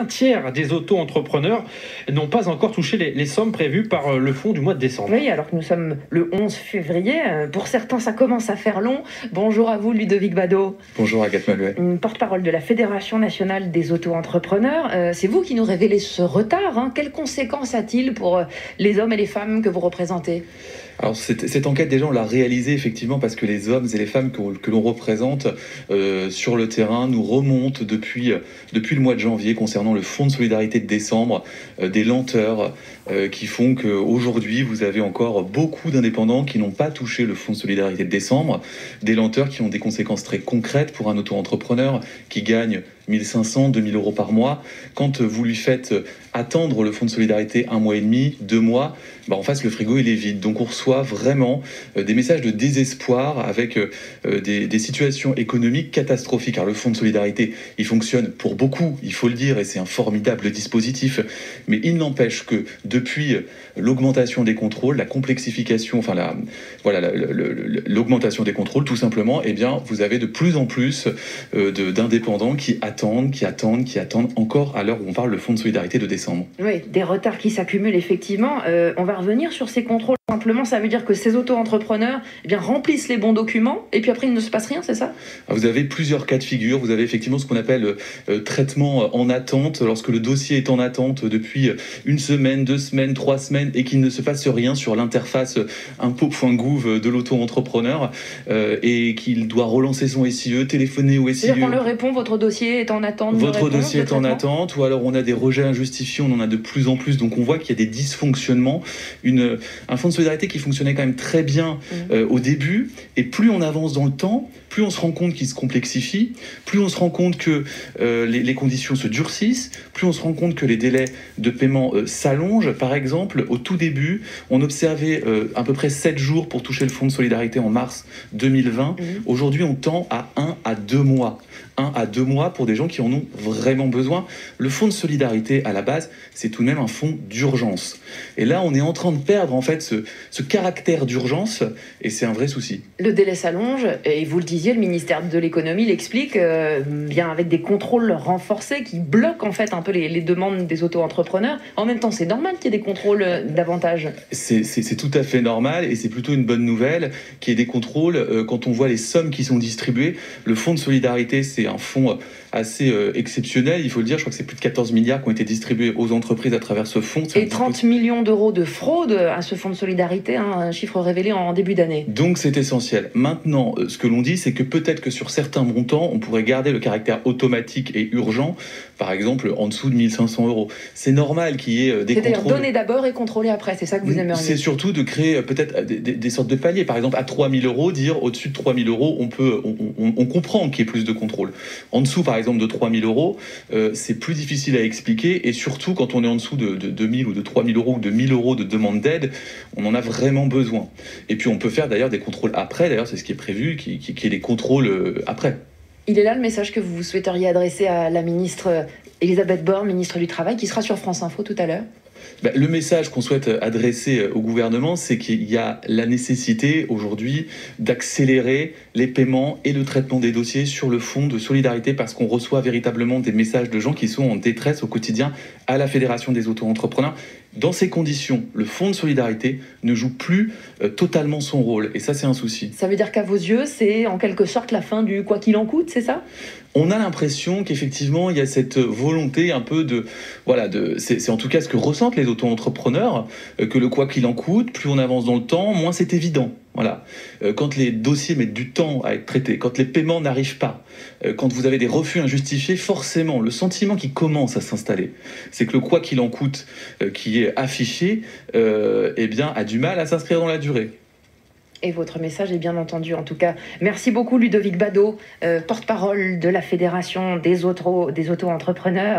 Un tiers des auto-entrepreneurs n'ont pas encore touché les sommes prévues par le fonds du mois de décembre. Oui, alors que nous sommes le 11 février. Pour certains, ça commence à faire long. Bonjour à vous, Ludovic Badaud. Bonjour Agathe Malouet. Porte-parole de la Fédération nationale des auto-entrepreneurs. C'est vous qui nous révélez ce retard. Quelles conséquences a-t-il pour les hommes et les femmes que vous représentez ? Alors cette enquête, déjà, on l'a réalisée effectivement parce que les hommes et les femmes que l'on représente sur le terrain nous remontent depuis le mois de janvier concernant le fonds de solidarité de décembre, des lenteurs qui font qu'aujourd'hui, vous avez encore beaucoup d'indépendants qui n'ont pas touché le fonds de solidarité de décembre, des lenteurs qui ont des conséquences très concrètes pour un auto-entrepreneur qui gagne 1 500, 2 000 euros par mois. Quand vous lui faites attendre le fonds de solidarité 1 mois et demi, 2 mois, en face, le frigo, il est vide. Donc on reçoit vraiment des messages de désespoir avec des situations économiques catastrophiques. Alors le fonds de solidarité, il fonctionne pour beaucoup, il faut le dire, et c'est un formidable dispositif. Mais il n'empêche que depuis l'augmentation des contrôles, la complexification, l'augmentation des contrôles, tout simplement, eh bien, vous avez de plus en plus d'indépendants qui attendent encore à l'heure où on parle le fonds de solidarité de décembre. Oui, des retards qui s'accumulent effectivement. On va revenir sur ces contrôles. Simplement, ça veut dire que ces auto-entrepreneurs remplissent les bons documents et puis après il ne se passe rien, c'est ça ? Vous avez plusieurs cas de figure. Vous avez effectivement ce qu'on appelle traitement en attente. Lorsque le dossier est en attente depuis 1 semaine, 2 semaines, 3 semaines et qu'il ne se passe rien sur l'interface impôt.gouv de l'auto-entrepreneur et qu'il doit relancer son SIE, téléphoner au SIE. C'est-à-dire qu'on leur répond, votre dossier est en attente de réponse, dossier est en attente, ou alors on a des rejets injustifiés, on en a de plus en plus. Donc on voit qu'il y a des dysfonctionnements. Un fonds de solidarité qui fonctionnait quand même très bien au début, et plus on avance dans le temps, plus on se rend compte qu'il se complexifie, plus on se rend compte que les conditions se durcissent, plus on se rend compte que les délais de paiement s'allongent. Par exemple, au tout début, on observait à peu près 7 jours pour toucher le fonds de solidarité en mars 2020. Aujourd'hui, on tend à 1 à 2 mois. 1 à 2 mois pour des gens qui en ont vraiment besoin. Le fonds de solidarité, à la base, c'est tout de même un fonds d'urgence. Et là, on est en train de perdre en fait ce caractère d'urgence, et c'est un vrai souci. Le délai s'allonge, et vous le disiez, le ministère de l'économie l'explique, bien avec des contrôles renforcés qui bloquent en fait un peu les demandes des auto-entrepreneurs. En même temps, c'est normal qu'il y ait des contrôles davantage. C'est tout à fait normal, et c'est plutôt une bonne nouvelle qu'il y ait des contrôles quand on voit les sommes qui sont distribuées. Le fonds de solidarité, c'est un fonds assez exceptionnel, il faut le dire. Je crois que c'est plus de 14 milliards qui ont été distribués aux entreprises à travers ce fonds. Et 30 millions d'euros de fraude à ce fonds de solidarité, un chiffre révélé en début d'année. Donc c'est essentiel. Maintenant, ce que l'on dit, c'est que peut-être que sur certains montants, on pourrait garder le caractère automatique et urgent, par exemple en dessous de 1 500 euros. C'est normal qu'il y ait des contrôles. C'est-à-dire donner d'abord et contrôler après, c'est ça que vous aimeriez ? C'est surtout de créer peut-être des sortes de paliers. Par exemple, à 3 000 euros, dire au-dessus de 3 000 euros, on comprend qu'il y ait plus de contrôle. En dessous, par exemple, de 3 000 euros, c'est plus difficile à expliquer, et surtout quand on est en dessous de 2 000 ou de 3 000 euros ou de 1 000 euros de demande d'aide, on en a vraiment besoin. Et puis on peut faire d'ailleurs des contrôles après, d'ailleurs c'est ce qui est prévu, qu'il y ait des contrôles après. Il est là le message que vous souhaiteriez adresser à la ministre Elisabeth Borne, ministre du Travail, qui sera sur France Info tout à l'heure ? Le message qu'on souhaite adresser au gouvernement, c'est qu'il y a la nécessité aujourd'hui d'accélérer les paiements et le traitement des dossiers sur le fonds de solidarité, parce qu'on reçoit véritablement des messages de gens qui sont en détresse au quotidien à la Fédération des auto-entrepreneurs. Dans ces conditions, le fonds de solidarité ne joue plus totalement son rôle, et ça c'est un souci. Ça veut dire qu'à vos yeux, c'est en quelque sorte la fin du quoi qu'il en coûte, c'est ça ? On a l'impression qu'effectivement il y a cette volonté un peu c'est en tout cas ce que ressentent les auto-entrepreneurs, que le quoi qu'il en coûte, plus on avance dans le temps, moins c'est évident. Voilà. Quand les dossiers mettent du temps à être traités, quand les paiements n'arrivent pas, quand vous avez des refus injustifiés, forcément, le sentiment qui commence à s'installer, c'est que le quoi qu'il en coûte qui est affiché, a du mal à s'inscrire dans la durée. Et votre message est bien entendu, en tout cas. Merci beaucoup, Ludovic Badaud, porte-parole de la Fédération des auto-entrepreneurs.